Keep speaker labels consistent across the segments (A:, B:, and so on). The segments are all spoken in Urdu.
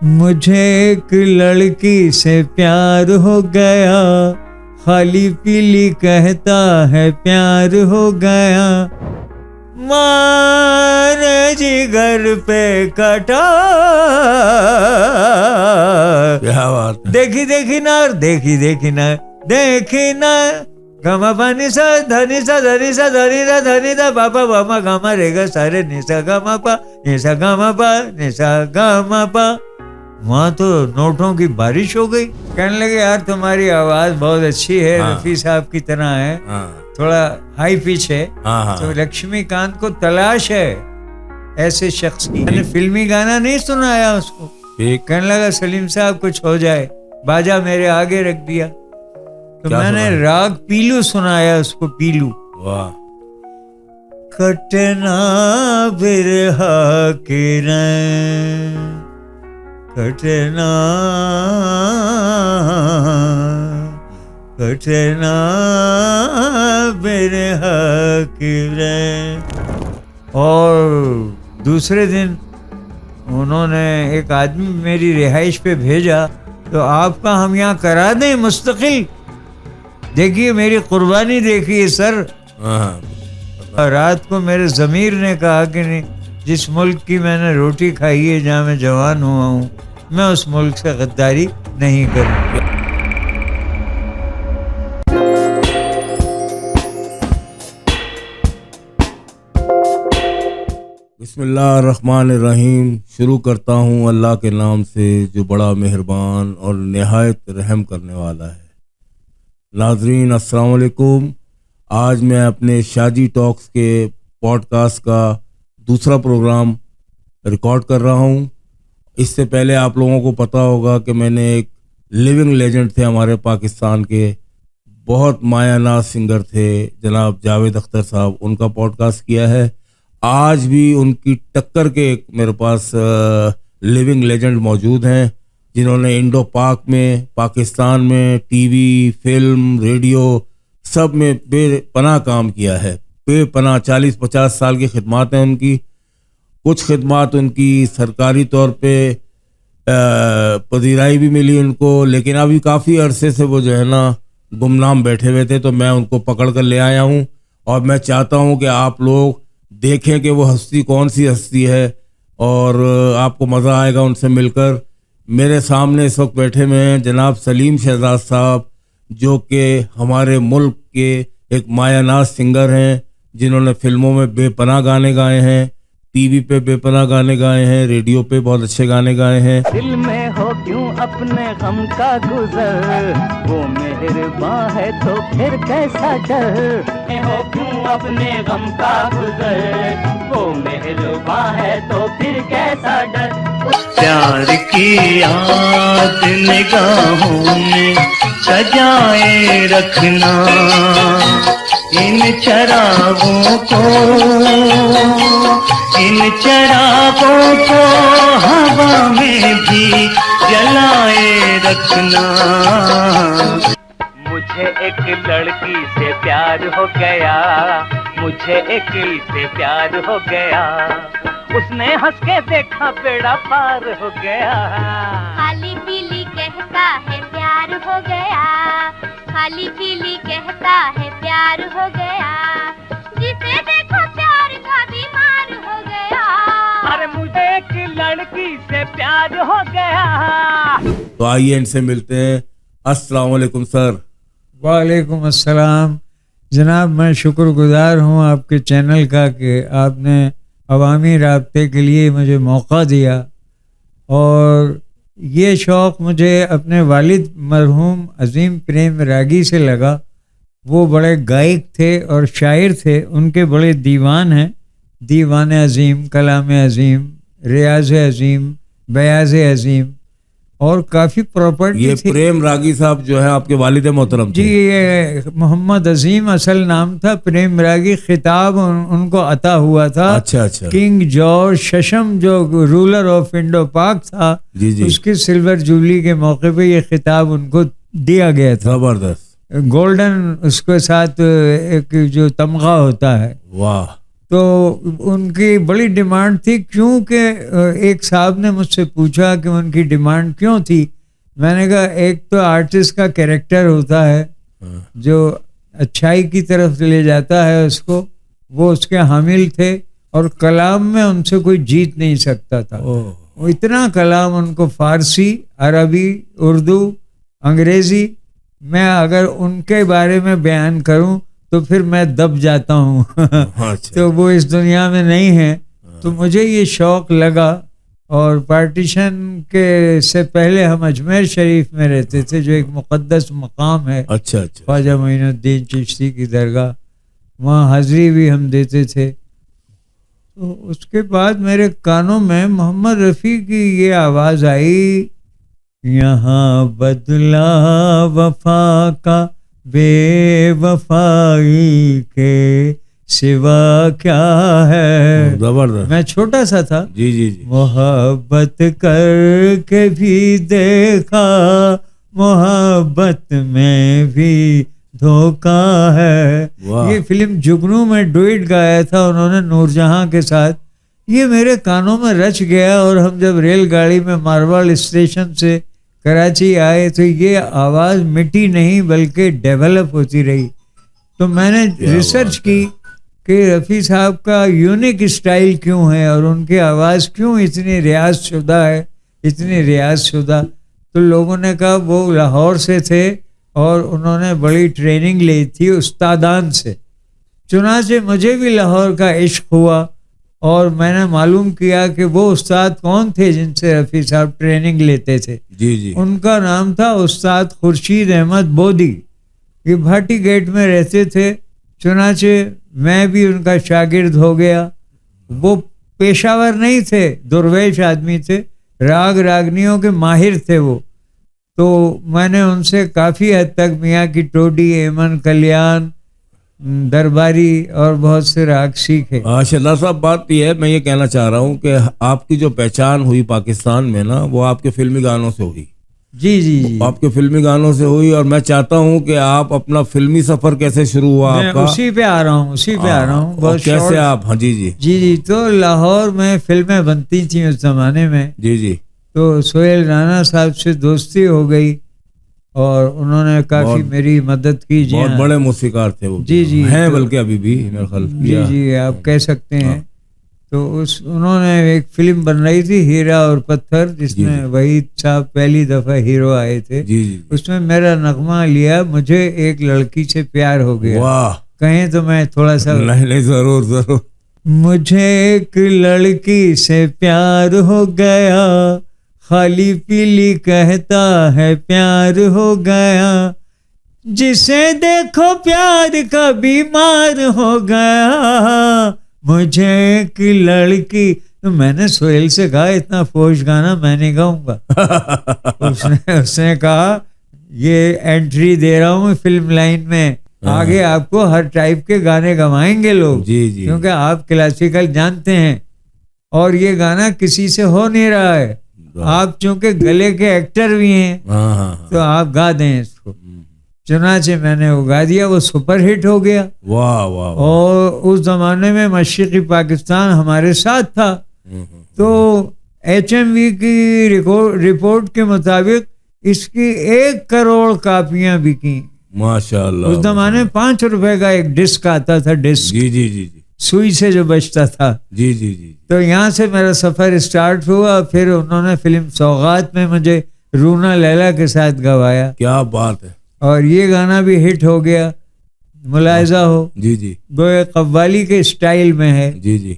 A: مجھے ایک لڑکی سے پیار ہو گیا, خالی پیلی کہتا ہے پیار ہو گیا, مارے جگر پہ کٹا.
B: کیا بات ہے.
A: دیکھی دیکھی نار, دیکھی دیکھی نار, دیکھی نار, گما پانی سا دھنی سا دھنی سا دھنی دا دھنی دا پاپا باما گاما رے گا سارے نیسا گاما پا نیسا گاما پا نیسا گاما پا. وہاں تو نوٹوں کی بارش ہو گئی. کہنے لگے یار تمہاری آواز بہت اچھی ہے, رفیع صاحب کی طرح ہے, تھوڑا ہائی پچ ہے, تو لکشمی کانت کو تلاش ہے ایسے شخص کی. میں نے فلمی گانا نہیں سنایا اس کو. کہنے لگا سلیم صاحب کچھ ہو جائے, باجا میرے آگے رکھ دیا, تو میں نے راگ پیلو سنایا اس کو. پیلو. کٹنا برہا کرن, کٹنا کٹنا برہا کرن. اور دوسرے دن انہوں نے ایک آدمی میری رہائش پہ بھیجا, تو آپ کا ہم یہاں کرا دیں مستقل. دیکھیے میری قربانی دیکھیے سر. رات کو میرے ضمیر نے کہا کہ نہیں, جس ملک کی میں نے روٹی کھائی ہے, جہاں میں جوان ہوا ہوں, میں اس ملک سے غداری نہیں کروں.
B: بسم اللہ الرحمن الرحیم. شروع کرتا ہوں اللہ کے نام سے جو بڑا مہربان اور نہایت رحم کرنے والا ہے. ناظرین السلام علیکم. آج میں اپنے شادی ٹاکس کے پوڈ کاسٹ کا دوسرا پروگرام ریکارڈ کر رہا ہوں. اس سے پہلے آپ لوگوں کو پتہ ہوگا کہ میں نے ایک لیونگ لیجنڈ تھے ہمارے پاکستان کے, بہت مایہ ناز سنگر تھے جناب جاوید اختر صاحب, ان کا پوڈ کاسٹ کیا ہے. آج بھی ان کی ٹکر کے ایک میرے پاس لیونگ لیجنڈ موجود ہیں جنہوں نے انڈو پاک میں, پاکستان میں ٹی وی, فلم, ریڈیو سب میں بے پناہ کام کیا ہے. بے پناہ 40-50 سال کی خدمات ہیں ان کی. کچھ خدمات ان کی سرکاری طور پہ پذیرائی بھی ملی ان کو, لیکن ابھی کافی عرصے سے وہ جو ہے نا گمنام بیٹھے ہوئے تھے, تو میں ان کو پکڑ کر لے آیا ہوں. اور میں چاہتا ہوں کہ آپ لوگ دیکھیں کہ وہ ہستی کون سی ہستی ہے, اور آپ کو مزہ آئے گا ان سے مل کر. میرے سامنے اس وقت بیٹھے ہوئے ہیں جناب سلیم شہزاد صاحب, جو کہ ہمارے ملک کے ایک مایہ ناز سنگر ہیں, جنہوں نے فلموں میں بے پناہ گانے گائے ہیں, ٹی وی پہ بے پناہ گانے گائے ہیں, ریڈیو پہ بہت اچھے گانے گائے ہیں.
C: دل میں ہو کیوں اپنے غم کا گزر, وہ مہربان ہے تو پھر کیسا ڈر. ہو کیوں اپنے غم کا گزر, وہ مہربان ہے تو پھر کیسا ڈر. پیار کی یاد نگاہوں میں سجائے رکھنا, ان چراغوں کو, ان چراغوں کو ہوا میں بھی جلائے رکھنا. مجھے ایک لڑکی سے پیار ہو گیا, مجھے ایک سے پیار ہو گیا, اس نے ہنس کے دیکھا بیڑا پار ہو گیا. خالی پیلی کہتا ہے پیار ہو گیا, خالی پیلی کہتا ہے پیار ہو گیا, جسے دیکھو پیار کا بیمار ہو گیا. ارے مجھے ایک لڑکی سے پیار ہو گیا.
B: تو آئیے ان سے ملتے ہیں. السلام علیکم سر.
A: وعلیکم السلام جناب. میں شکر گزار ہوں آپ کے چینل کا کہ آپ نے عوامی رابطے کے لیے مجھے موقع دیا, اور یہ شوق مجھے اپنے والد مرحوم عظیم پریم راگی سے لگا. وہ بڑے گائک تھے اور شاعر تھے, ان کے بڑے دیوان ہیں, دیوان عظیم, کلام عظیم, ریاض عظیم, بیاض عظیم, اور کافی پراپرٹی.
B: یہ پریم راگی صاحب جو ہے آپ کے والد محترم
A: جی, یہ محمد عظیم اصل نام تھا, پریم راگی خطاب ان کو عطا ہوا تھا.
B: اچھا اچھا.
A: کنگ جارج ششم جو رولر آف انڈو پاک تھا, اس کی سلور جوبلی کے موقع پہ یہ خطاب ان کو دیا گیا تھا.
B: زبردست.
A: گولڈن اس کے ساتھ ایک جو تمغہ ہوتا ہے.
B: واہ.
A: تو ان کی بڑی ڈیمانڈ تھی، کیونکہ ایک صاحب نے مجھ سے پوچھا کہ ان کی ڈیمانڈ کیوں تھی. میں نے کہا ایک تو آرٹسٹ کا کیریکٹر ہوتا ہے جو اچھائی کی طرف لے جاتا ہے اس کو، وہ اس کے حامل تھے، اور کلام میں ان سے کوئی جیت نہیں سکتا تھا. وہ اتنا کلام ان کو فارسی، عربی، اردو، انگریزی، میں اگر ان کے بارے میں بیان کروں تو پھر میں دب جاتا ہوں. تو وہ اس دنیا میں نہیں ہیں. تو مجھے یہ شوق لگا، اور پارٹیشن کے سے پہلے ہم اجمیر شریف میں رہتے تھے، جو ایک مقدس مقام ہے.
B: اچھا.
A: خواجہ معین الدین چشتی کی درگاہ، وہاں حاضری بھی ہم دیتے تھے. تو اس کے بعد میرے کانوں میں محمد رفیع کی یہ آواز آئی، یہاں بدلا وفا کا بے وفائی کے سوا کیا ہے.
B: زبردست.
A: میں چھوٹا سا تھا.
B: جی.
A: محبت کر کے بھی دیکھا، محبت میں بھی دھوکا ہے. یہ فلم جگنو میں ڈوئٹ گایا تھا انہوں نے نور جہاں کے ساتھ. یہ میرے کانوں میں رچ گیا، اور ہم جب ریل گاڑی میں مارول اسٹیشن سے کراچی آئے تو یہ آواز مٹی نہیں بلکہ ڈیولپ ہوتی رہی. تو میں نے ریسرچ کی کہ رفیع صاحب کا یونیک اسٹائل کیوں ہے، اور ان کی آواز کیوں اتنی ریاض شدہ ہے، اتنی ریاض شدہ. تو لوگوں نے کہا وہ لاہور سے تھے اور انہوں نے بڑی ٹریننگ لی تھی استادان سے. چنانچہ مجھے بھی لاہور کا عشق ہوا، اور میں نے معلوم کیا کہ وہ استاد کون تھے جن سے رفیع صاحب ٹریننگ لیتے تھے.
B: جی.
A: ان کا نام تھا استاد خورشید احمد بودی. یہ بھاٹی گیٹ میں رہتے تھے. چنانچہ میں بھی ان کا شاگرد ہو گیا. وہ پیشہ ور نہیں تھے، درویش آدمی تھے، راگ راگنیوں کے ماہر تھے وہ. تو میں نے ان سے کافی حد تک میاں کی ٹوڈی، ایمن کلیان، درباری اور بہت سے راگ سیکھے.
B: شہزاد صاحب، بات یہ ہے، میں یہ کہنا چاہ رہا ہوں کہ آپ کی جو پہچان ہوئی پاکستان میں نا، وہ آپ کے فلمی گانوں سے ہوئی.
A: جی.
B: آپ کے فلمی گانوں سے ہوئی، اور میں چاہتا ہوں کہ آپ اپنا فلمی سفر کیسے شروع ہوا آپ کا.
A: اسی پہ آ رہا ہوں بہت
B: کیسے آپ. ہاں جی.
A: تو لاہور میں فلمیں بنتی تھیں اس زمانے میں.
B: جی.
A: تو سہیل رانا صاحب سے دوستی ہو گئی، اور انہوں نے کافی میری مدد کی.
B: بہت بڑے موسیقار تھے وہ.
A: جی
B: ہیں، بلکہ ابھی بھی میرے خیال.
A: جی آپ کہہ سکتے ہیں. تو انہوں نے ایک فلم بن رہی تھی ہیرا اور پتھر، جس میں وحید صاحب پہلی دفعہ ہیرو آئے تھے. اس میں میرا نغمہ لیا، مجھے ایک لڑکی سے پیار ہو گیا.
B: واہ.
A: کہیں تو میں تھوڑا سا.
B: نہیں، ضرور.
A: مجھے ایک لڑکی سے پیار ہو گیا، خالی پیلی کہتا ہے پیار ہو گیا، جسے دیکھو پیار کا بیمار ہو گیا، مجھے ایک لڑکی. تو میں نے سہیل سے کہا اتنا فوش گانا میں نہیں گاؤں گا. اس نے کہا یہ انٹری دے رہا ہوں فلم لائن میں، آگے آپ کو ہر ٹائپ کے گانے گوائیں گے لوگ.
B: جی.
A: کیونکہ آپ کلاسیکل جانتے ہیں، اور یہ گانا کسی سے ہو نہیں رہا ہے. آپ چونکہ گلے کے ایکٹر بھی ہیں تو آپ گا دیں اس کو. چنانچہ میں نے وہ گا دیا، وہ سپر ہٹ ہو گیا.
B: واہ.
A: اور اس زمانے میں مشرقی پاکستان ہمارے ساتھ تھا. تو HMV کی رپورٹ کے مطابق اس کی 1 کروڑ کاپیاں بکی.
B: ماشاء اللہ.
A: اس زمانے 5 روپے کا ایک ڈسک آتا تھا. ڈسک
B: جی.
A: سوئی سے جو بچتا تھا.
B: جی.
A: تو یہاں سے میرا سفر اسٹارٹ ہوا. پھر انہوں نے فلم سوغات میں مجھے رونا لیلا کے ساتھ گوایا.
B: کیا بات ہے. اور
A: یہ گانا بھی ہٹ ہو گیا. ملاحظہ ہو.
B: جی.
A: گویا قوالی کے اسٹائل میں ہے.
B: جی.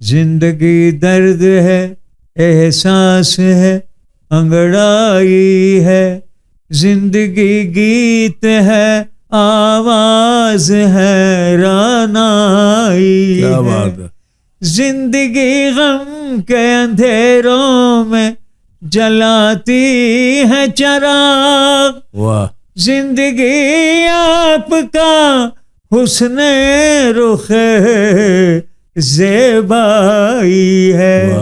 A: زندگی درد ہے، احساس ہے، انگڑائی ہے، زندگی گیت ہے، آواز ہے، رانائی.
B: کیا بات ہے.
A: زندگی غم کے اندھیروں میں جلاتی ہے چراغ.
B: واہ.
A: زندگی آپ کا حسن رخ زیبائی ہے.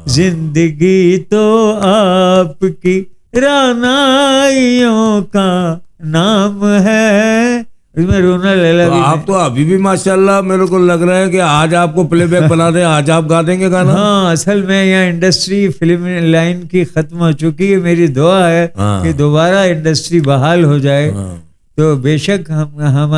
A: زندگی تو آپ کی رانائیوں کا نام ہے، اس میں رونا لیلا بھی
B: آپ تو ابھی بھی ماشاءاللہ میرے کو لگ رہا ہے کہ آج آپ کو پلے بیک بنا دیں, آج آپ گا دیں گے گانا.
A: ہاں اصل میں یہاں انڈسٹری فلم لائن کی ختم ہو چکی ہے. میری دعا ہے کہ دوبارہ انڈسٹری بحال ہو جائے تو بے شک ہم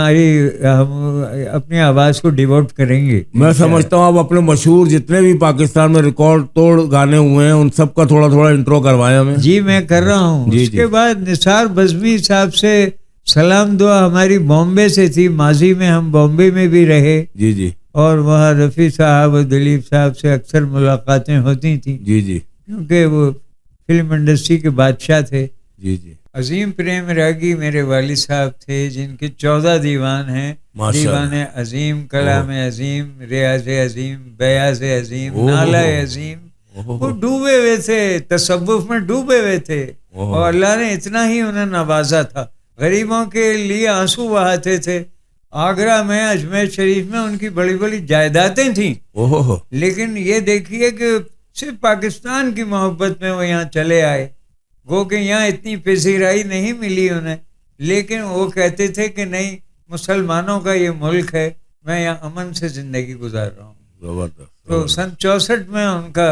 A: اپنی آواز کو ڈیووٹ کریں گے.
B: میں سمجھتا ہوں آپ اپنے مشہور جتنے بھی پاکستان میں ریکارڈ توڑ گانے ہوئے ہیں ان سب کا تھوڑا تھوڑا انٹرو کروائیں ہمیں.
A: جی میں کر رہا ہوں. اس کے بعد نثار بزمی صاحب سے سلام دعا ہماری بامبے سے تھی. ماضی میں ہم بامبے میں بھی رہے.
B: جی جی.
A: اور وہاں رفیع صاحب اور دلیپ صاحب سے اکثر ملاقاتیں ہوتی تھیں.
B: جی جی.
A: کیونکہ وہ فلم انڈسٹری کے بادشاہ تھے.
B: جی جی.
A: عظیم پریم راگی میرے والد صاحب تھے جن کے 14 دیوان ہیں. دیوان عظیم, کلام عظیم, ریاض عظیم, بیاض عظیم, نالہ عظیم. وہ ڈوبے ہوئے تھے, تصوف میں ڈوبے ہوئے تھے اور اللہ نے اتنا ہی انہیں نوازا تھا. غریبوں کے لیے آنسو بہاتے تھے. آگرہ میں اجمیر شریف میں ان کی بڑی بڑی جائیدادیں تھیں, لیکن یہ دیکھیے کہ صرف پاکستان کی محبت میں وہ یہاں چلے آئے. گو کہ یہاں اتنی پذیرائی نہیں ملی انہیں, لیکن وہ کہتے تھے کہ نہیں, مسلمانوں کا یہ ملک ہے, میں یہاں امن سے زندگی گزار رہا ہوں. تو سن 64 میں ان کا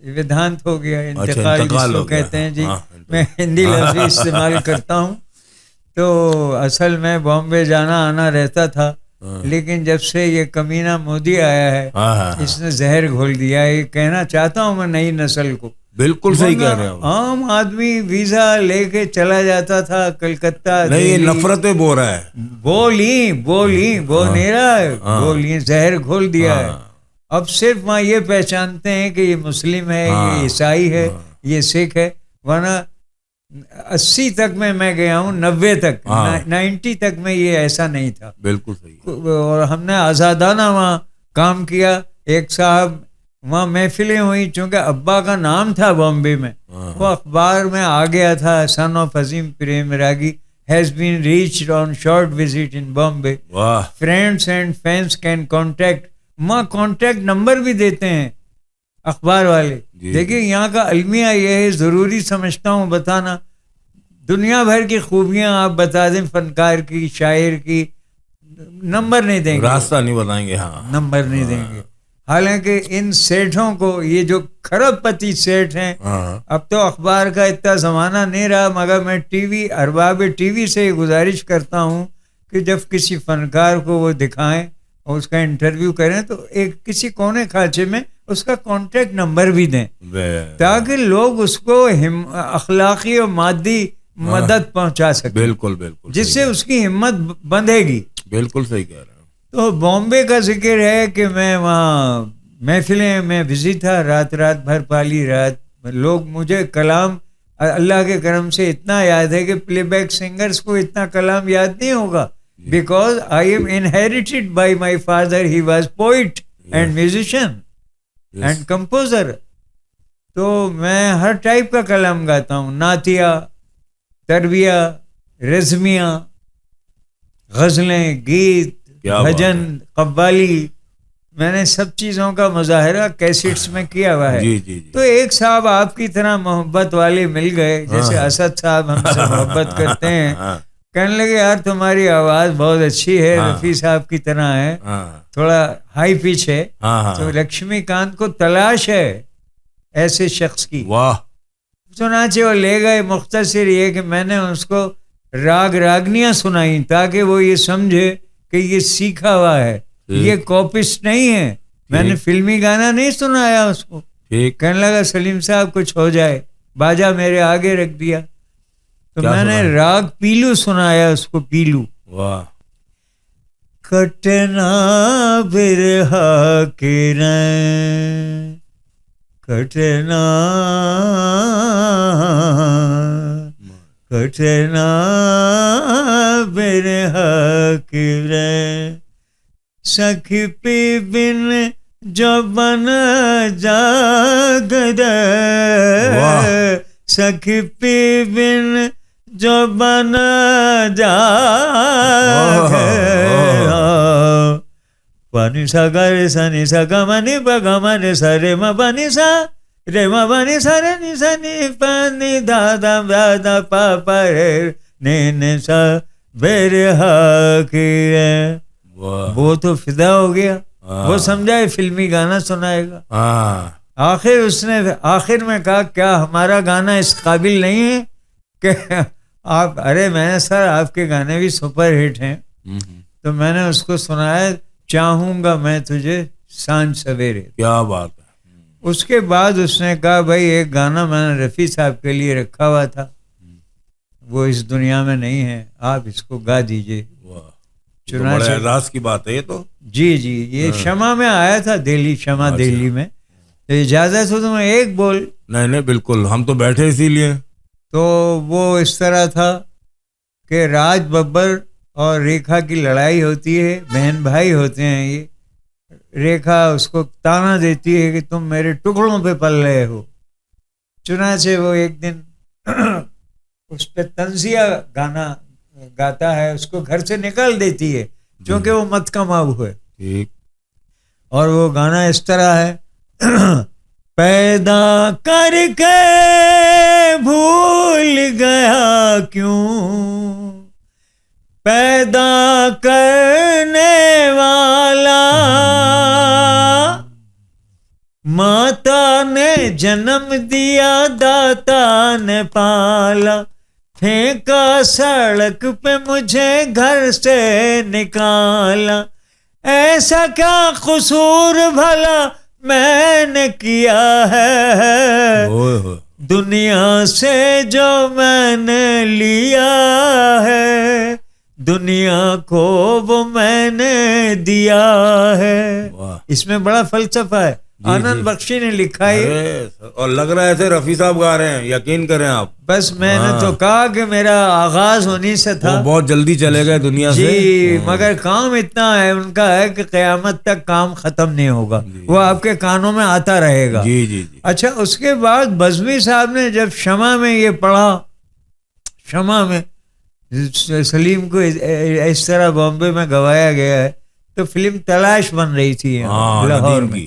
A: ودھانت ہو گیا, انتقال جس کو کہتے ہیں. جی میں ہندی لفظ استعمال کرتا ہوں. تو اصل میں بامبے جانا آنا رہتا تھا, لیکن جب سے یہ کمینہ مودی آیا ہے اس نے زہر گھول دیا. یہ کہنا چاہتا ہوں میں نئی نسل کو,
B: بالکل صحیح کہہ رہے ہیں.
A: عام آدمی ویزا لے کے چلا جاتا تھا کلکتہ.
B: نہیں یہ نفرتیں بو رہا ہے,
A: بو نہیں رہا ہے, بولی زہر گھول دیا ہے. اب صرف وہاں یہ پہچانتے ہیں کہ یہ مسلم ہے, یہ عیسائی ہے, یہ سکھ ہے. ورنہ 80 تک میں گیا ہوں, 90 تک 90 تک میں یہ ایسا نہیں تھا.
B: بالکل صحیح.
A: اور ہم نے آزادانہ وہاں کام کیا. ایک صاحب وہاں محفلیں ہوئی, چونکہ ابا کا نام تھا بامبے میں, وہ اخبار میں آ گیا تھا, son of Azim Prem Ragi has been reached on short visit in Bombay. Friends and fans can contact. وہاں کانٹیکٹ نمبر بھی دیتے ہیں اخبار والے. دیکھیے یہاں کا المیہ یہ ہے, ضروری سمجھتا ہوں بتانا. دنیا بھر کی خوبیاں آپ بتا دیں فنکار کی, شاعر کی, نمبر نہیں دیں گے,
B: راستہ نہیں بتائیں گے.
A: نمبر نہیں دیں گے. حالانکہ ان سیٹھوں کو, یہ جو کھرب پتی سیٹ ہیں, اب تو اخبار کا اتنا زمانہ نہیں رہا, مگر میں ارباب ٹی وی سے یہ گزارش کرتا ہوں کہ جب کسی فنکار کو وہ دکھائیں اور اس کا انٹرویو کریں تو ایک کسی کونے خانچے میں اس کا کانٹیکٹ نمبر بھی دیں, تاکہ لوگ اس کو اخلاقی اور مادی مدد پہنچا سکیں.
B: بالکل بالکل,
A: جس سے اس کی ہمت بندھے گی.
B: بالکل صحیح کہہ رہے ہیں.
A: تو بامبے کا ذکر ہے کہ میں وہاں محفلیں میں بزی تھا, رات بھر پالی رات. لوگ مجھے کلام اللہ کے کرم سے اتنا یاد ہے کہ پلے بیک سنگرز کو اتنا کلام یاد نہیں ہوگا, because I am inherited by my father. He was poet and musician and composer. تو میں ہر ٹائپ کا کلام گاتا ہوں, نعتیہ, تربیہ, رزمیہ, غزلیں, گیت, بھجن, قوالی. میں نے سب چیزوں کا مظاہرہ کیسٹس میں کیا ہوا ہے. تو ایک صاحب آپ کی طرح محبت والے مل گئے, جیسے اسد صاحب ہم سے محبت کرتے ہیں. کہنے لگے یار تمہاری آواز بہت اچھی ہے, رفیع صاحب کی طرح ہے, تھوڑا ہائی پچ ہے. تو لکشمی کانت کو تلاش ہے ایسے شخص کی. چنانچہ وہ لے گئے. مختصر یہ کہ میں نے اس کو راگ راگنیاں سنائی تاکہ وہ یہ سمجھے کہ یہ سیکھا ہوا ہے, یہ کاپسٹ نہیں ہے. میں نے فلمی گانا نہیں سنایا اس کو. کہنے لگا سلیم صاحب کچھ ہو جائے. باجا میرے آگے رکھ دیا تو میں نے راگ پیلو سنایا اس کو. پیلو. کٹنا برہا کرن, کٹنا کٹنا برہا کرن, سکھ پی بن جو بن جاگد, سکھ پی بن جو بن جاگ. پانی سا گر سنی سا گمنی بگمن سا رے م بنی سا رے م بنی سا رے نی سا نی پانی دادا دادا پاپا رے نی نی سا برہا کیا.
B: واہ.
A: وہ تو فدا ہو گیا.
B: ہاں.
A: وہ سمجھا ہے فلمی گانا سنائے گا.
B: ہاں.
A: آخر اس نے آخر میں کہا کیا ہمارا گانا اس قابل نہیں ہے کہ آپ. ارے میں نے سر آپ کے گانے بھی سپر ہٹ ہیں. تو میں نے اس کو سنایا چاہوں گا میں تجھے سانجھ سویرے.
B: کیا بات ہے.
A: اس کے بعد اس نے کہا بھائی ایک گانا میں نے رفیع صاحب کے لیے رکھا ہوا تھا, وہ اس دنیا میں نہیں ہے, آپ اس کو گا دیجئے.
B: بڑے اعزاز کی بات ہے یہ تو.
A: جی یہ شمع میں آیا تھا, دہلی شمع دہلی میں. تو اجازت ہو تو میں ایک بول.
B: نہیں بالکل, ہم تو بیٹھے اسی لیے.
A: تو وہ اس طرح تھا کہ راج ببر اور ریکھا کی لڑائی ہوتی ہے, بہن بھائی ہوتے ہیں یہ. ریکھا اس کو تانا دیتی ہے کہ تم میرے ٹکڑوں پہ پل رہے ہو. چنانچہ وہ ایک دن اس پہ طنزیہ گانا گاتا ہے, اس کو گھر سے نکال دیتی ہے چونکہ وہ مت کا ماو ہے. اور وہ گانا اس طرح ہے پیدا کر کے بھول گیا کیوں, پیدا کرنے والا ماتا نے جنم دیا داتا نے پالا, پھینکا سڑک پہ مجھے گھر سے نکالا, ایسا کیا قصور بھلا میں نے کیا ہے, دنیا سے جو میں نے لیا ہے دنیا کو وہ میں نے دیا ہے. اس میں بڑا فلسفہ ہے, آنند بخشی نے لکھا ہے.
B: اور لگ رہا ہے ایسے رفیع صاحب گا رہے ہیں, یقین کریں آپ.
A: بس میں نے تو کہا کہ میرا آغاز انہی سے تھا.
B: وہ بہت جلدی چلے گئے دنیا سے.
A: جی مگر کام اتنا ہے ان کا ہے کہ قیامت تک کام ختم نہیں ہوگا, وہ آپ کے کانوں میں آتا رہے گا.
B: جی.
A: اچھا اس کے بعد بزمی صاحب نے جب شمع میں یہ پڑھا, شمع میں سلیم کو اس طرح بامبے میں گوایا گیا ہے, تو فلم تلاش بن رہی تھی لاہور میں.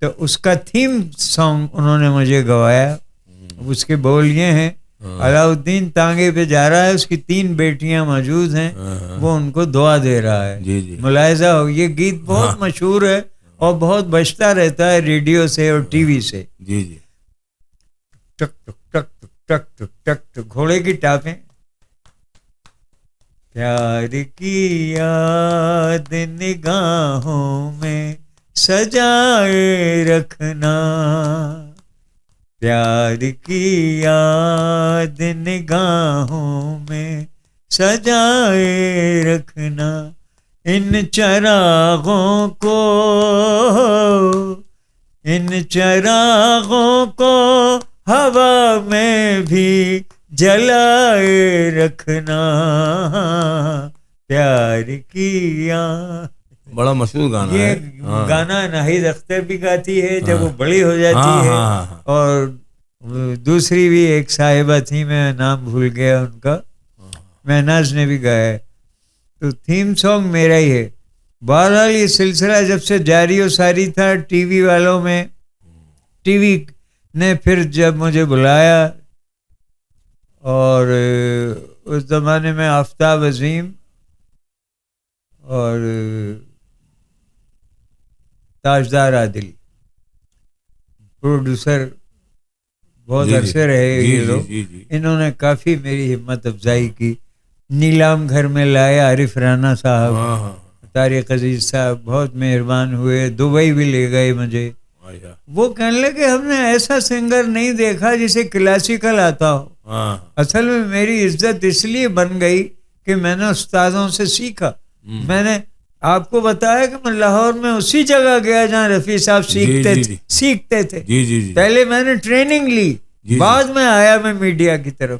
A: تو اس کا تھیم سانگ انہوں نے مجھے گوایا. اس کے بول یہ ہیں علاؤالدین تانگے پہ جا رہا ہے, اس کی 3 بیٹیاں موجود ہیں, وہ ان کو دعا دے رہا ہے. ملاحظہ ہو, یہ گیت بہت مشہور ہے اور بہت بجتا رہتا ہے ریڈیو سے اور ٹی وی سے. ٹک ٹک ٹک ٹک ٹک ٹک ٹک گھوڑے کی ٹاپیں. پیار کی یاد نگاہوں میں سجائے رکھنا, پیار کی یاد نگاہوں میں سجائے رکھنا, ان چراغوں کو ہوا میں بھی جلائے رکھنا, پیار کی یاد.
B: بڑا مشہور گانا ہے
A: یہ گانا ناہید اختر بھی گاتی ہے جب وہ بڑی ہو جاتی ہے. اور دوسری بھی ایک صاحبہ تھی, میں نام بھول گیا ان کا, مہناز نے بھی گایا ہے. تو تھیم سانگ میرا ہی ہے. بہرحال یہ سلسلہ جب سے جاری و ساری تھا ٹی وی والوں میں, ٹی وی نے پھر جب مجھے بلایا, اور اس زمانے میں آفتاب عظیم اور تاجدار عادل پروڈیوسر بہت عرصے رہے یہ لوگ, انہوں نے کافی میری ہمت افزائی کی. نیلام گھر میں لایا عارف رانا صاحب, طارق عزیز صاحب بہت مہربان ہوئے, دبئی بھی لے گئے مجھے. وہ کہنے لگے ہم نے ایسا سنگر نہیں دیکھا جسے کلاسیکل آتا ہو. اصل میں میری عزت اس لیے بن گئی کہ میں نے استادوں سے سیکھا. میں نے آپ کو بتایا کہ میں لاہور میں اسی جگہ گیا جہاں رفیع صاحب سیکھتے تھے. پہلے میں نے ٹریننگ لی, بعد میں آیا میں میڈیا کی طرف.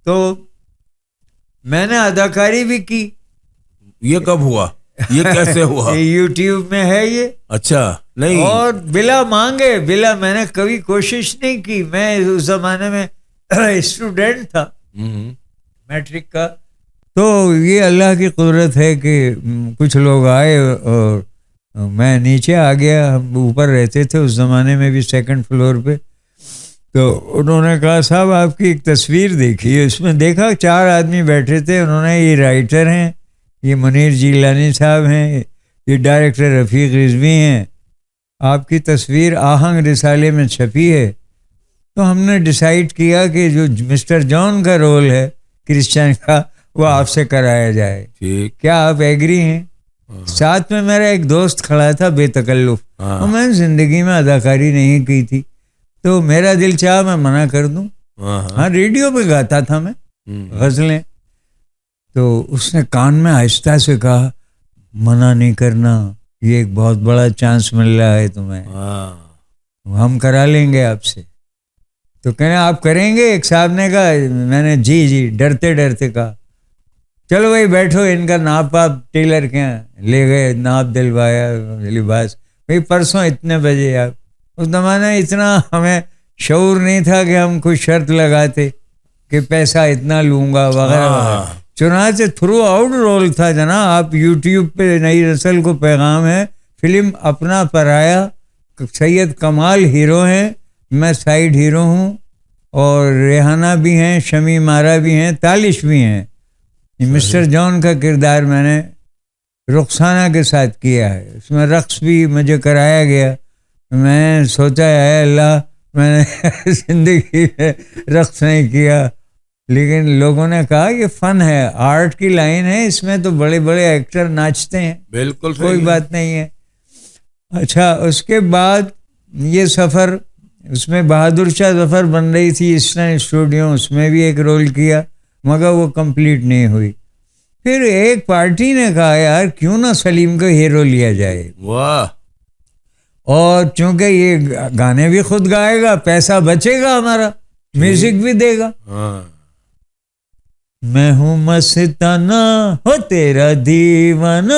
A: تو میں نے اداکاری بھی کی.
B: یہ کب ہوا, یہ کیسے ہوا؟
A: یوٹیوب میں ہے یہ.
B: اچھا نہیں, اور
A: بلا مانگے, بلا میں نے کبھی کوشش نہیں کی. میں اس زمانے میں اسٹوڈنٹ تھا میٹرک کا. تو یہ اللہ کی قدرت ہے کہ کچھ لوگ آئے اور میں نیچے آ گیا. ہم اوپر رہتے تھے اس زمانے میں بھی 2nd فلور پہ. تو انہوں نے کہا صاحب آپ کی ایک تصویر دیکھی ہے, اس میں دیکھا 4 آدمی بیٹھے تھے, انہوں نے یہ رائٹر ہیں, یہ منیر جیلانی صاحب ہیں, یہ ڈائریکٹر رفیق رضوی ہیں, آپ کی تصویر آہنگ رسالے میں چھپی ہے. تو ہم نے ڈیسائیڈ کیا کہ جو مسٹر جان کا رول ہے کرسچن کا وہ آپ سے کرایا جائے. کیا آپ ایگری ہیں؟ ساتھ میں میرا ایک دوست کھڑا تھا بے تکلف, اور میں نے زندگی میں اداکاری نہیں کی تھی, تو میرا دل چاہا میں منع کر دوں. ہاں ریڈیو پہ گاتا تھا میں غزلیں. تو اس نے کان میں آہستہ سے کہا منع نہیں کرنا, یہ ایک بہت بڑا چانس مل رہا ہے تمہیں, ہم کرا لیں گے آپ سے. تو کہنے آپ کریں گے؟ ایک صاحب نے کہا. میں نے جی ڈرتے ڈرتے کہا چلو بھائی بیٹھو, ان کا ناپ آپ ٹیلر کے ہیں لے گئے, ناپ دلوایا لباس. بھائی پرسوں اتنے بجے آپ. اس زمانے اتنا ہمیں شعور نہیں تھا کہ ہم کوئی شرط لگاتے کہ پیسہ اتنا لوں گا وغیرہ وغیرہ. چنانچہ تھرو آؤٹ رول تھا جناب. آپ یوٹیوب پہ نئی نسل کو پیغام ہے, فلم اپنا پرایا, سید کمال ہیرو ہیں, میں سائیڈ ہیرو ہوں, اور ریحانہ بھی ہیں, شمی مارا بھی ہیں, تالش بھی ہیں. مسٹر جان کا کردار میں نے رخسانہ کے ساتھ کیا ہے, اس میں رقص بھی مجھے کرایا گیا. میں سوچا ہے اللہ میں نے زندگی میں رقص نہیں کیا, لیکن لوگوں نے کہا یہ فن ہے, آرٹ کی لائن ہے, اس میں تو بڑے بڑے ایکٹر ناچتے ہیں. بالکل کوئی بات نہیں ہے. اچھا اس کے بعد یہ سفر, اس میں بہادر شاہ ظفر بن رہی تھی ایسٹرن اسٹوڈیو, اس میں بھی ایک رول کیا مگر وہ کمپلیٹ نہیں ہوئی. پھر ایک پارٹی نے کہا یار کیوں نہ سلیم کو ہیرو لیا جائے. واہ. اور چونکہ یہ گانے بھی خود گائے گا, پیسہ بچے گا ہمارا, میوزک بھی دے گا. میں ہوں مستانہ ہو تیرا دیوانہ,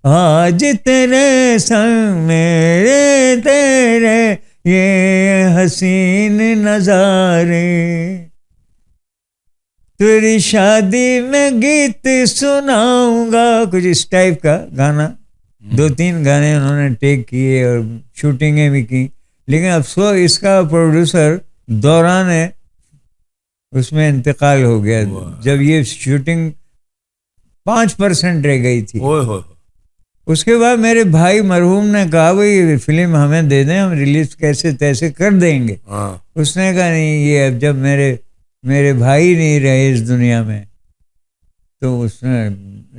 A: آج تیرے سنگ میرے تیرے یہ حسین نظارے, تیری شادی میں گیت سناؤں گا. کچھ اس ٹائپ کا گانا, 2-3 گانے انہوں نے ٹیک کیے اور شوٹنگیں بھی کی. لیکن افسوس اس کا پروڈیوسر دوران اس میں انتقال ہو گیا جب یہ شوٹنگ 5% رہ گئی تھی. اس کے بعد میرے بھائی مرحوم نے کہا بھائی فلم ہمیں دے دیں, ہم ریلیز کیسے تیسے کر دیں گے. اس نے کہا نہیں, یہ اب جب میرے بھائی نہیں رہے اس دنیا میں تو اس نے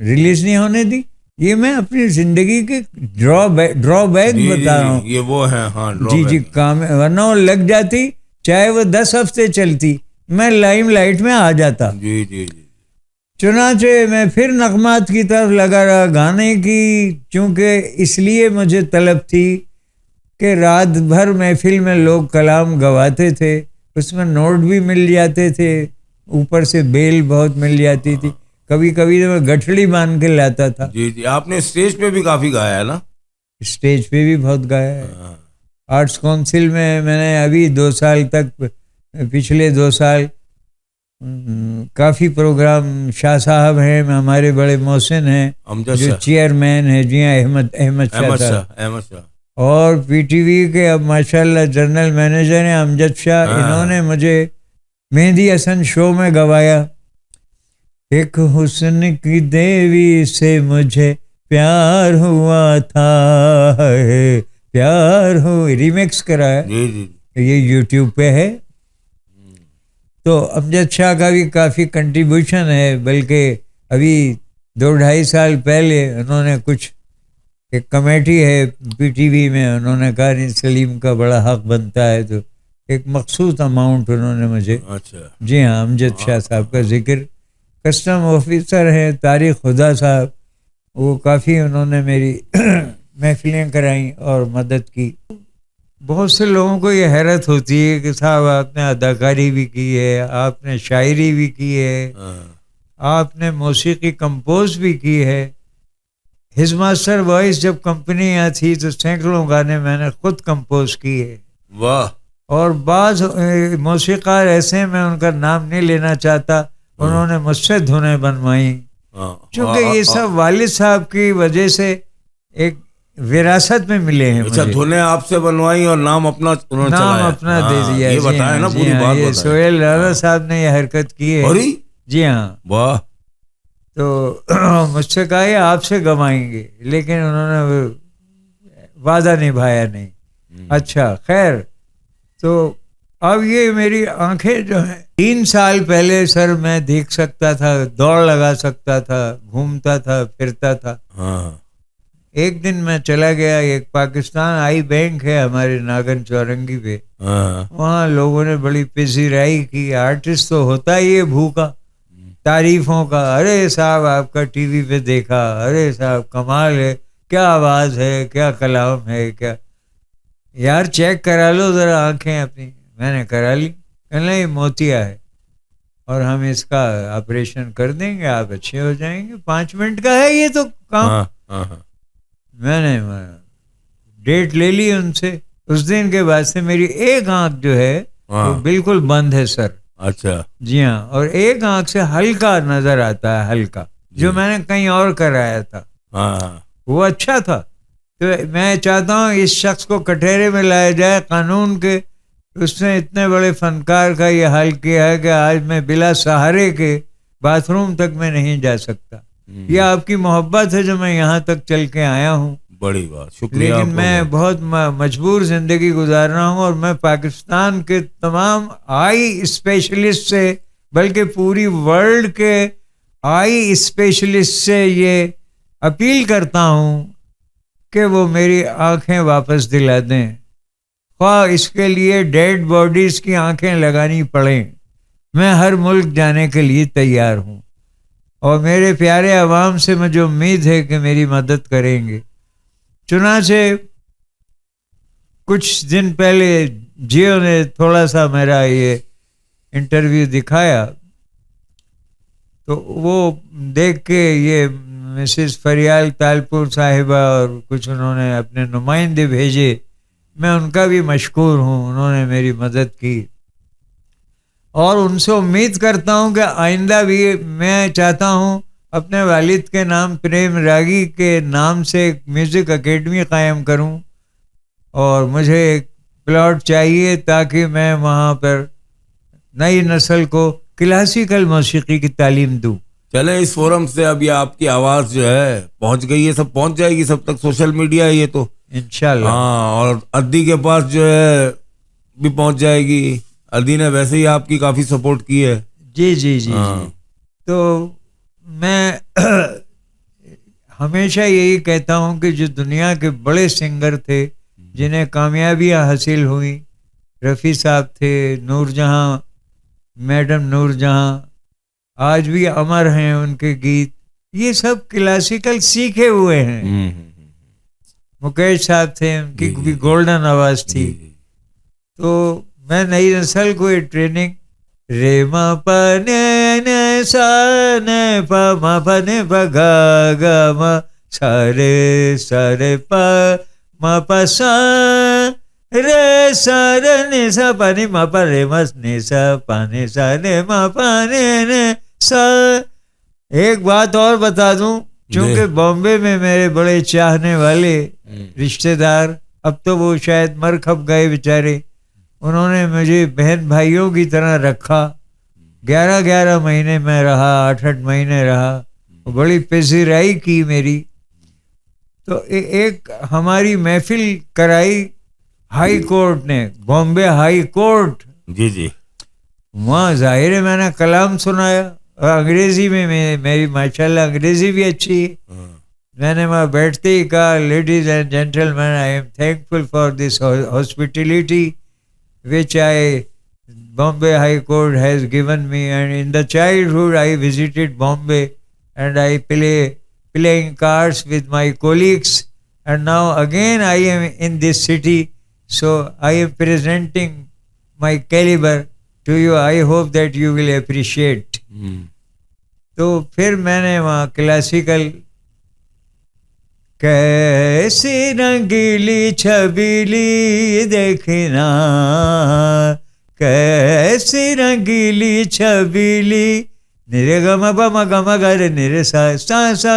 A: ریلیز نہیں ہونے دی. یہ میں اپنی زندگی کے ڈرا بیک بتا رہا ہوں. یہ وہ ہے جی کام, ورنہ وہ لگ جاتی چاہے وہ 10 ہفتے چلتی, میں لائم لائٹ میں آ جاتا. جی. چنانچہ میں پھر نغمات کی طرف لگا رہا, گانے کی چونکہ اس لیے مجھے طلب تھی کہ رات بھر محفل میں لوگ کلام گواتے تھے, اس میں نوٹ بھی مل جاتے تھے, اوپر سے بیل بہت مل جاتی تھی. کبھی کبھی تو میں گٹھڑی باندھ کے لاتا تھا. جی آپ نے اسٹیج پہ بھی کافی گایا ہے نا؟ اسٹیج پہ بھی بہت گایا ہے. آرٹس کونسل میں نے ابھی 2 سال تک, پچھلے 2 سال کافی پروگرام, شاہ صاحب ہیں ہمارے بڑے محسن ہیں جو چیئرمین ہیں, جی احمد شاہ, اور پی ٹی وی کے اب ماشاءاللہ جنرل مینیجر ہیں امجد شاہ. انہوں نے مجھے مہندی حسن شو میں گوایا, ایک حسن کی دیوی سے مجھے پیار ہوا تھا, پیار ہو, ریمیکس کرایا. یہ یوٹیوب پہ ہے. تو امجد شاہ کا بھی کافی کنٹریبیوشن ہے, بلکہ ابھی 2-2.5 سال پہلے انہوں نے کچھ ایک کمیٹی ہے پی ٹی وی میں, انہوں نے کہا نہیں سلیم کا بڑا حق بنتا ہے, تو ایک مخصوص اماؤنٹ انہوں نے مجھے. جی ہاں, امجد شاہ صاحب کا ذکر, کسٹم آفیسر ہیں طارق خدا صاحب, وہ کافی انہوں نے میری محفلیں کرائیں اور مدد کی. بہت سے لوگوں کو یہ حیرت ہوتی ہے کہ صاحب آپ نے اداکاری بھی کی ہے, آپ نے شاعری بھی کی ہے, آپ نے موسیقی کمپوز بھی کی ہے. ہز ماسٹر وائس جب کمپنی یہاں تھی تو سینکڑوں گانے میں نے خود کمپوز کیے. واہ. اور بعض موسیقار ایسے ہیں, میں ان کا نام نہیں لینا چاہتا, انہوں نے مجھ سے دھنیں بنوائیں, چونکہ یہ سب والد صاحب کی وجہ سے ایک وراثت میں ملے ہیں
B: اچھا،
A: مجھے.
B: دھنیں آپ سے بنوائی اور نام اپنا انہوں نے
A: نام
B: چلایا.
A: اپنا دے دیا.
B: یہ بتائیں نا پوری بات
A: یہ
B: بتائیں.
A: سہیل رانا صاحب نے یہ حرکت کی ہے.
B: ارے
A: جی ہاں.
B: واہ.
A: تو مجھ سے کہا یہ آپ سے گوائیں گے، لیکن انہوں نے وعدہ نبھایا نہیں. اچھا خیر. تو اب یہ میری آنکھیں جو ہیں 3 سال پہلے سر میں دیکھ سکتا تھا، دوڑ لگا سکتا تھا، گھومتا تھا، پھرتا تھا.
B: ہاں.
A: ایک دن میں چلا گیا، ایک پاکستان آئی بینک ہے ہمارے ناگن چورنگی پہ، وہاں لوگوں نے بڑی پذیرائی کی. آرٹسٹ تو ہوتا ہی ہے بھوکا تعریفوں کا. ارے صاحب آپ کا ٹی وی پہ دیکھا، ارے صاحب کمال ہے، کیا آواز ہے، کیا کلام ہے، کیا یار چیک کرا لو ذرا آنکھیں اپنی. میں نے کرا لی. کہنا یہ موتیا ہے اور ہم اس کا آپریشن کر دیں گے، آپ اچھے ہو جائیں گے. 5 منٹ کا ہے یہ تو کام. میں نے ڈیٹ لے لی ان سے. اس دن کے بعد سے میری ایک آنکھ جو ہے وہ بالکل بند ہے سر.
B: اچھا.
A: جی ہاں. اور ایک آنکھ سے ہلکا نظر آتا ہے، ہلکا، جو میں نے کہیں اور کرایا تھا. وہ اچھا تھا. تو میں چاہتا ہوں اس شخص کو کٹہرے میں لایا جائے قانون کے. اس نے اتنے بڑے فنکار کا یہ حال کیا ہے کہ آج میں بلا سہارے کے باتھ روم تک میں نہیں جا سکتا. یہ آپ کی محبت ہے جو میں یہاں تک چل کے آیا ہوں.
B: بڑی بات، شکریہ.
A: لیکن میں بہت مجبور زندگی گزار رہا ہوں، اور میں پاکستان کے تمام آئی اسپیشلسٹ سے، بلکہ پوری ورلڈ کے آئی اسپیشلسٹ سے یہ اپیل کرتا ہوں کہ وہ میری آنکھیں واپس دلا دیں، خواہ اس کے لیے ڈیڈ باڈیز کی آنکھیں لگانی پڑیں. میں ہر ملک جانے کے لیے تیار ہوں، اور میرے پیارے عوام سے مجھے امید ہے کہ میری مدد کریں گے. چنانچہ کچھ دن پہلے جیو نے تھوڑا سا میرا یہ انٹرویو دکھایا، تو وہ دیکھ کے یہ مسز فریال تالپور صاحبہ اور کچھ انہوں نے اپنے نمائندے بھیجے. میں ان کا بھی مشکور ہوں، انہوں نے میری مدد کی. اور ان سے امید کرتا ہوں کہ آئندہ بھی میں چاہتا ہوں اپنے والد کے نام پریم راگی کے نام سے ایک میوزک اکیڈمی قائم کروں، اور مجھے ایک پلاٹ چاہیے تاکہ میں وہاں پر نئی نسل کو کلاسیکل موسیقی کی تعلیم دوں.
B: چلیں اس فورم سے اب یہ آپ کی آواز جو ہے پہنچ گئی ہے، سب پہنچ جائے گی، سب تک سوشل میڈیا ہے یہ تو
A: انشاءاللہ.
B: ہاں. اور ادی کے پاس جو ہے بھی پہنچ جائے گی. ادی نے ویسے ہی آپ کی کافی سپورٹ کی ہے.
A: جی جی جی جی. تو میں ہمیشہ یہی کہتا ہوں کہ جو دنیا کے بڑے سنگر تھے جنہیں کامیابیاں حاصل ہوئیں، رفیع صاحب تھے، نور جہاں، میڈم نور جہاں، آج بھی امر ہیں ان کے گیت. یہ سب کلاسیکل سیکھے ہوئے ہیں. مکیش صاحب تھے، ان کی بھی گولڈن آواز تھی. تو میں نئی نسل کو یہ ٹریننگ رے ما پا نے سا نے پا ما پا نے پا گا گا ما سا رے پا ما پا سا رے سا رے نے سا پا نی ما پا رے ما نے سا پا نے سا نے ما پا نے سا. ایک بات اور بتا دوں، چونکہ بامبے میں میرے بڑے چاہنے والے رشتہ دار، اب تو وہ شاید مر کھپ گئے بیچارے، انہوں نے مجھے بہن بھائیوں کی طرح رکھا. 11 مہینے میں رہا، 8 مہینے رہا، بڑی پذیرائی کی میری. تو ایک ہماری محفل کرائی ہائی کورٹ نے، بامبے ہائی کورٹ.
B: جی جی.
A: وہاں ظاہر ہے میں نے کلام سنایا، اور انگریزی میں میری ماشاءاللہ انگریزی بھی اچھی ہے. میں نے وہاں بیٹھتے ہی کہا، ladies and gentlemen, I am thankful for this hospitality which Bombay High Court has given me, and in the childhood I visited Bombay and I playing cards with my colleagues, and now again I am in this city, so I am presenting my caliber to you. I hope that you will appreciate. تو پھر میں نے وہاں کلاسیکل کیسی رنگیلی چھبیلی دیکھنا، کیسی رنگیلی چھبیلی، نرے گم پم گم گر نرے سا سا سا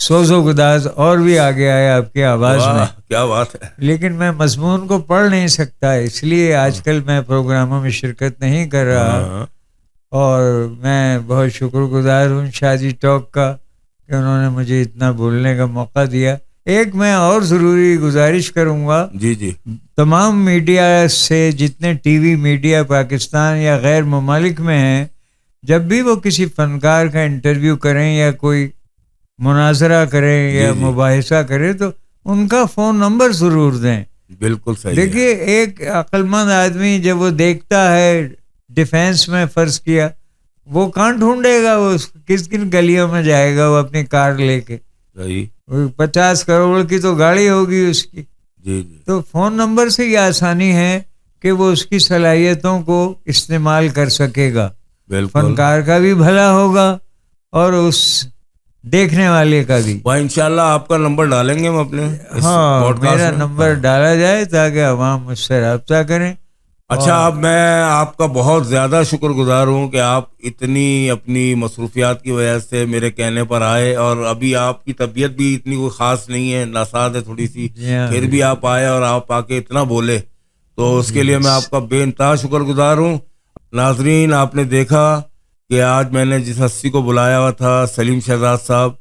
A: سوز و گداز اور بھی آگے آئے آپ کی آواز میں.
B: کیا بات ہے.
A: لیکن میں مضمون کو پڑھ نہیں سکتا، اس لیے آج کل میں پروگراموں میں شرکت نہیں کر رہا. اور میں بہت شکر گزار ہوں شادی ٹاک کا کہ انہوں نے مجھے اتنا بولنے کا موقع دیا. ایک میں اور ضروری گزارش کروں گا،
B: جی
A: تمام میڈیا سے، جتنے ٹی وی میڈیا پاکستان یا غیر ممالک میں ہیں، جب بھی وہ کسی فنکار کا انٹرویو کریں یا کوئی مناظرہ کریں یا مباحثہ کریں تو ان کا فون نمبر ضرور دیں.
B: بالکل صحیح.
A: دیکھیے ایک عقل مند آدمی جب وہ دیکھتا ہے ڈیفینس میں فرض کیا، وہ کہاں ڈھونڈے گا، وہ کس کن گلیوں میں جائے گا وہ اپنی کار لے کے. 50 کروڑ کی تو گاڑی ہوگی اس کی. تو فون نمبر سے یہ آسانی ہے کہ وہ اس کی صلاحیتوں کو استعمال کر سکے گا. فنکار کا بھی بھلا ہوگا اور اس دیکھنے والے کا بھی.
B: انشاءاللہ آپ کا نمبر ڈالیں گے ہم اپنے.
A: ہاں میرا نمبر ڈالا جائے تاکہ عوام مجھ سے رابطہ کریں.
B: اچھا، اب میں آپ کا بہت زیادہ شکر گزار ہوں کہ آپ اتنی اپنی مصروفیات کی وجہ سے میرے کہنے پر آئے، اور ابھی آپ کی طبیعت بھی اتنی کوئی خاص نہیں ہے، ناساز ہے تھوڑی سی، پھر بھی آپ آئے اور آپ آ کے اتنا بولے، تو اس کے لیے میں آپ کا بے انتہا شکر گزار ہوں. ناظرین، آپ نے دیکھا کہ آج میں نے جس ہستی کو بلایا ہوا تھا، سلیم شہزاد صاحب،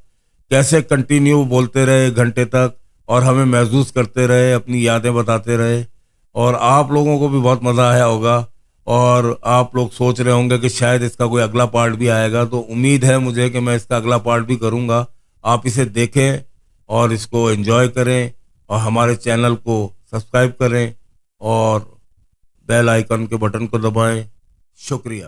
B: کیسے کنٹینیو بولتے رہے گھنٹے تک اور ہمیں محظوظ کرتے رہے، اپنی یادیں بتاتے رہے، اور آپ لوگوں کو بھی بہت مزہ آیا ہوگا. اور آپ لوگ سوچ رہے ہوں گے کہ شاید اس کا کوئی اگلا پارٹ بھی آئے گا، تو امید ہے مجھے کہ میں اس کا اگلا پارٹ بھی کروں گا. آپ اسے دیکھیں اور اس کو انجوائے کریں، اور ہمارے چینل کو سبسکرائب کریں اور بیل آئیکن کے بٹن کو دبائیں. شکریہ.